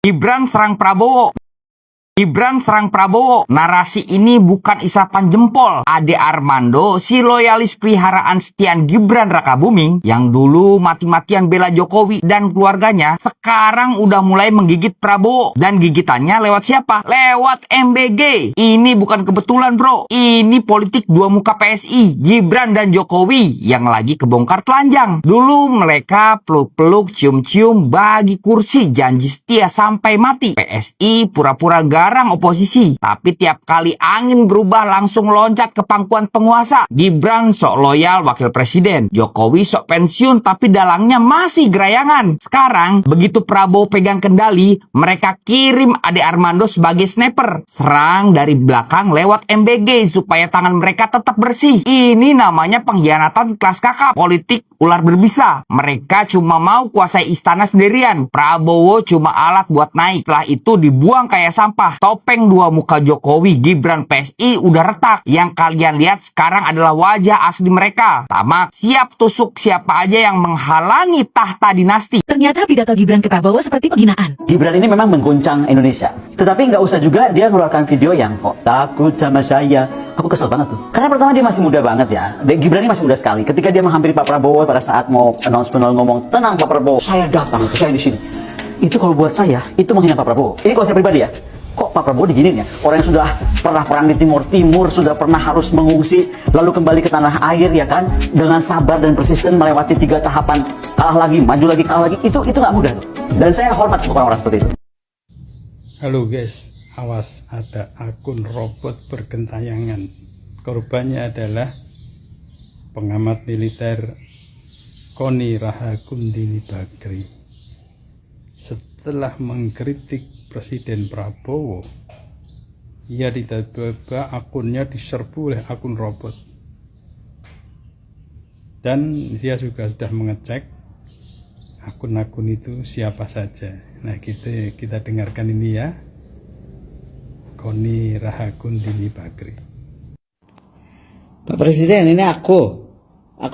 Gibran serang Prabowo. Gibran serang Prabowo. Narasi ini bukan isapan jempol. Ade Armando, si loyalis peliharaan Setian Gibran Rakabuming yang dulu mati-matian bela Jokowi dan keluarganya, sekarang udah mulai menggigit Prabowo. Dan gigitannya lewat siapa? Lewat MBG. Ini bukan kebetulan, bro. Ini politik dua muka PSI, Gibran dan Jokowi yang lagi kebongkar telanjang. Dulu mereka peluk-peluk, cium-cium, bagi kursi, janji setia sampai mati. PSI pura-pura garang oposisi, tapi tiap kali angin berubah langsung loncat ke pangkuan penguasa. Gibran sok loyal wakil presiden, Jokowi sok pensiun tapi dalangnya masih gerayangan. Sekarang begitu Prabowo pegang kendali, mereka kirim Ade Armando sebagai sniper, serang dari belakang lewat MBG supaya tangan mereka tetap bersih. Ini namanya pengkhianatan kelas kakap, politik ular berbisa. Mereka cuma mau kuasai istana sendirian. Prabowo cuma alat buat naik, setelah itu dibuang kayak sampah. Topeng dua muka Jokowi, Gibran, PSI udah retak. Yang kalian lihat sekarang adalah wajah asli mereka. Tamak, siap tusuk siapa aja yang menghalangi tahta dinasti. Ternyata pidato Gibran ke Prabowo seperti penghinaan. Gibran ini memang mengguncang Indonesia. Tetapi nggak usah juga dia mengeluarkan video yang kok takut sama saya. Aku kesel banget tuh. Karena pertama dia masih muda banget ya. Gibran ini masih muda sekali. Ketika dia menghampiri Pak Prabowo pada saat mau announcement ngomong, tenang Pak Prabowo, saya datang, saya di sini. Itu kalau buat saya, itu menghina Pak Prabowo. Ini kalau saya pribadi ya. Kok Pak Prabowo diginin ya? Orang yang sudah pernah perang di Timur Timur, sudah pernah harus mengungsi, lalu kembali ke tanah air ya kan, dengan sabar dan persisten melewati 3 tahapan, kalah lagi, maju lagi, kalah lagi, itu nggak mudah. Dan saya hormat untuk orang-orang seperti itu. Halo guys, awas ada akun robot bergentayangan. Korbannya adalah pengamat militer Koni Rahakundini Bagri. Setelah mengkritik Presiden Prabowo, ia tiba-tiba akunnya diserbu oleh akun robot, dan dia juga sudah mengecek akun-akun itu siapa saja. Nah kita dengarkan ini ya, Koni Rahakundini Bagri. Pak Presiden, ini aku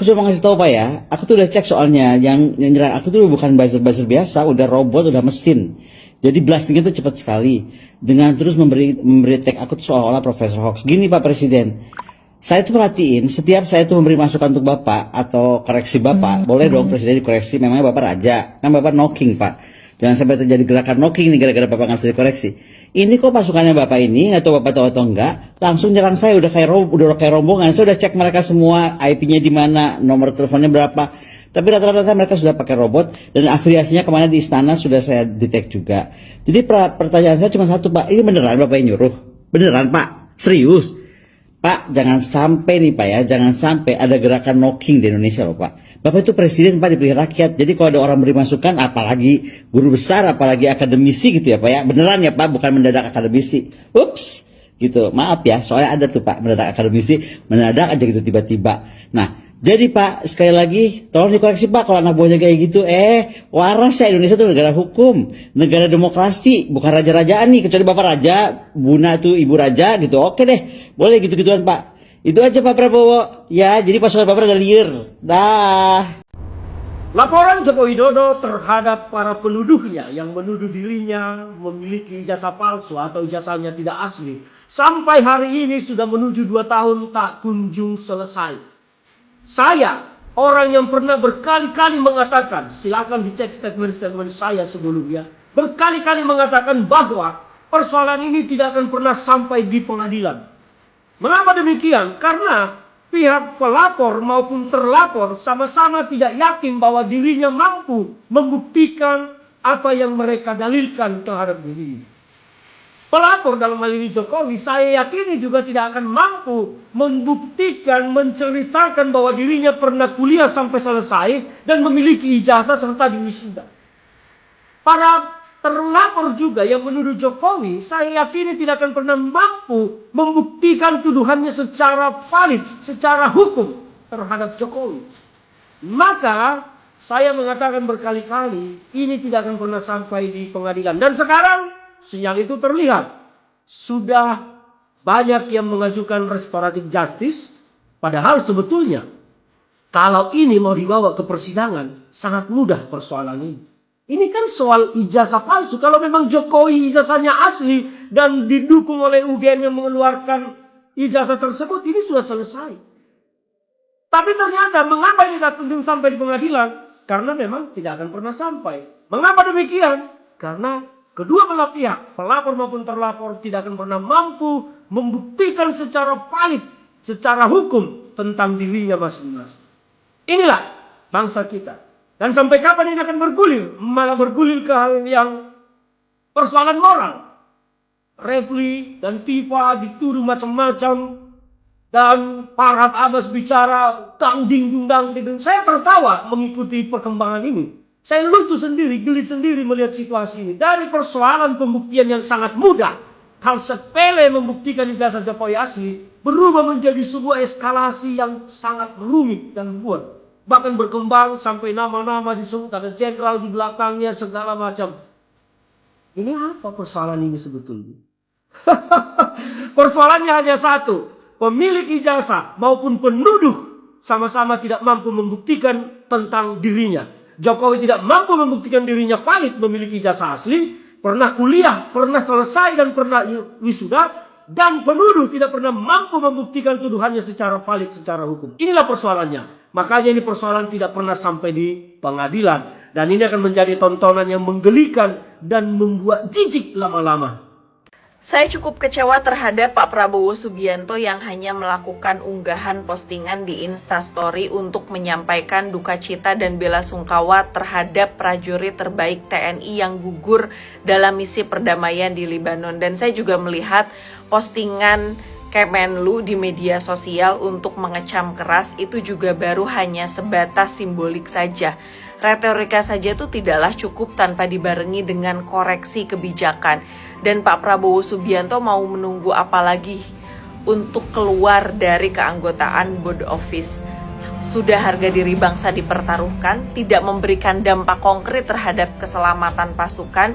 cuma ngasih tahu Pak ya, aku tuh udah cek soalnya, yang nyerang aku tuh bukan buzzer biasa, udah robot, udah mesin. Jadi blasting itu cepat sekali. Dengan terus memberi tag aku tuh seolah-olah Profesor Hoax. Gini Pak Presiden, saya tuh perhatiin setiap saya tuh memberi masukan untuk Bapak atau koreksi Bapak, boleh dong Presiden dikoreksi, memangnya Bapak raja, kan Bapak knocking Pak. Jangan sampai terjadi gerakan knocking nih gara-gara Bapak nggak bisa dikoreksi. Ini kok pasukannya Bapak ini, atau Bapak tahu atau enggak, langsung nyerang saya, udah kayak rombongan. Saya udah cek mereka semua, IP-nya di mana, nomor teleponnya berapa. Tapi rata-rata mereka sudah pakai robot, dan afiliasinya kemana di istana sudah saya detect juga. Jadi pertanyaan saya cuma satu Pak, ini beneran Bapak yang nyuruh? Beneran Pak? Serius? Pak, jangan sampai nih Pak ya, jangan sampai ada gerakan knocking di Indonesia loh Pak. Bapak itu presiden Pak, dipilih rakyat. Jadi kalau ada orang beri masukan, apalagi guru besar, apalagi akademisi gitu ya Pak ya. Beneran ya Pak, bukan mendadak akademisi. Ups, gitu. Maaf ya, soalnya ada tuh Pak, mendadak akademisi, mendadak aja gitu tiba-tiba. Nah, jadi Pak, sekali lagi, tolong dikoreksi Pak kalau anak buahnya kayak gitu. Waras ya, Indonesia tuh negara hukum, negara demokrasi, bukan raja-rajaan nih. Kecuali Bapak raja, Buna tuh ibu raja gitu. Oke deh, boleh gitu-gituan Pak. Itu aja Pak Prabowo. Ya, jadi pasukan Bapak udah liar. Dah. Laporan Joko Widodo terhadap para penuduhnya yang menuduh dirinya memiliki ijazah palsu atau ijazahnya tidak asli, sampai hari ini sudah menuju 2 tahun tak kunjung selesai. Saya, orang yang pernah berkali-kali mengatakan, silakan dicek statement-statement saya sebelumnya, berkali-kali mengatakan bahwa persoalan ini tidak akan pernah sampai di pengadilan. Mengapa demikian? Karena pihak pelapor maupun terlapor sama-sama tidak yakin bahwa dirinya mampu membuktikan apa yang mereka dalilkan terhadap dirinya. Pelapor dalam hal ini Jokowi, saya yakini juga tidak akan mampu membuktikan, menceritakan bahwa dirinya pernah kuliah sampai selesai dan memiliki ijazah serta diwisuda. Para terlapor juga yang menuduh Jokowi, saya yakini tidak akan pernah mampu membuktikan tuduhannya secara valid, secara hukum terhadap Jokowi. Maka saya mengatakan berkali-kali, ini tidak akan pernah sampai di pengadilan. Dan sekarang siang itu terlihat sudah banyak yang mengajukan restoratif justice, padahal sebetulnya kalau ini mau dibawa ke persidangan sangat mudah persoalan ini. Ini kan soal ijazah palsu. Kalau memang Jokowi ijazahnya asli dan didukung oleh UGM yang mengeluarkan ijazah tersebut, ini sudah selesai. Tapi ternyata mengapa ini datang sampai di pengadilan? Karena memang tidak akan pernah sampai. Mengapa demikian? Karena kedua belah pihak, pelapor maupun terlapor, tidak akan pernah mampu membuktikan secara valid, secara hukum tentang dirinya masing-masing. Inilah bangsa kita. Dan sampai kapan ini akan bergulir? Malah bergulir ke hal yang persoalan moral. Refli dan Tifa dituduh macam-macam. Dan Farhad Abbas bicara dang ding dung dang ding. Saya tertawa mengikuti perkembangan ini. Saya lucu sendiri, geli sendiri melihat situasi ini. Dari persoalan pembuktian yang sangat mudah, hal sepele membuktikan ijazah Jokowi asli, berubah menjadi sebuah eskalasi yang sangat rumit dan buat. Bahkan berkembang sampai nama-nama disebut, ada jenderal di belakangnya, segala macam. Ini apa persoalan ini sebetulnya? Persoalannya hanya satu. Pemilik ijazah maupun penuduh sama-sama tidak mampu membuktikan tentang dirinya. Jokowi tidak mampu membuktikan dirinya valid memiliki ijazah asli, pernah kuliah, pernah selesai dan pernah wisuda, dan penuduh tidak pernah mampu membuktikan tuduhannya secara valid, secara hukum. Inilah persoalannya. Makanya ini persoalan tidak pernah sampai di pengadilan. Dan ini akan menjadi tontonan yang menggelikan dan membuat jijik lama-lama. Saya cukup kecewa terhadap Pak Prabowo Subianto yang hanya melakukan unggahan postingan di Instastory untuk menyampaikan duka cita dan bela sungkawa terhadap prajurit terbaik TNI yang gugur dalam misi perdamaian di Libanon. Dan saya juga melihat postingan Kemenlu di media sosial untuk mengecam keras itu juga baru hanya sebatas simbolik saja. Retorika saja itu tidaklah cukup tanpa dibarengi dengan koreksi kebijakan. Dan Pak Prabowo Subianto mau menunggu apa lagi untuk keluar dari keanggotaan Board Office. Sudah harga diri bangsa dipertaruhkan, tidak memberikan dampak konkret terhadap keselamatan pasukan.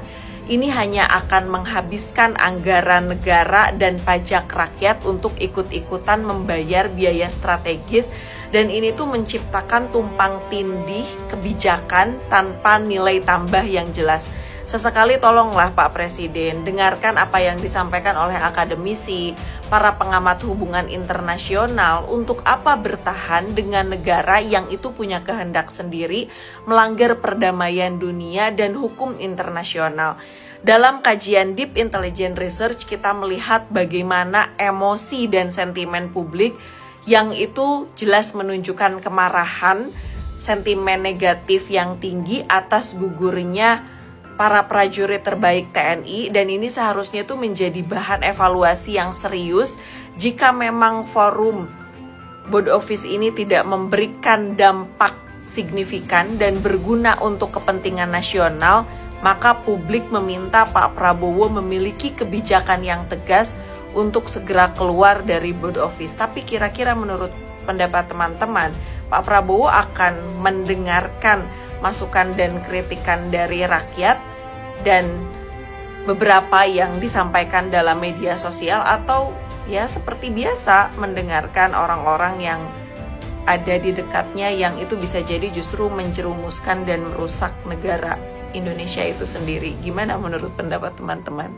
Ini hanya akan menghabiskan anggaran negara dan pajak rakyat untuk ikut-ikutan membayar biaya strategis. Dan ini tuh menciptakan tumpang tindih kebijakan tanpa nilai tambah yang jelas. Sesekali tolonglah Pak Presiden, dengarkan apa yang disampaikan oleh akademisi, para pengamat hubungan internasional, untuk apa bertahan dengan negara yang itu punya kehendak sendiri, melanggar perdamaian dunia dan hukum internasional. Dalam kajian Deep Intelligence Research, kita melihat bagaimana emosi dan sentimen publik yang itu jelas menunjukkan kemarahan, sentimen negatif yang tinggi atas gugurnya para prajurit terbaik TNI, dan ini seharusnya itu menjadi bahan evaluasi yang serius. Jika memang forum Board Office ini tidak memberikan dampak signifikan dan berguna untuk kepentingan nasional, maka publik meminta Pak Prabowo memiliki kebijakan yang tegas untuk segera keluar dari Board Office. Tapi kira-kira menurut pendapat teman-teman, Pak Prabowo akan mendengarkan masukan dan kritikan dari rakyat dan beberapa yang disampaikan dalam media sosial, atau ya seperti biasa mendengarkan orang-orang yang ada di dekatnya yang itu bisa jadi justru menjerumuskan dan merusak negara Indonesia itu sendiri. Gimana menurut pendapat teman-teman?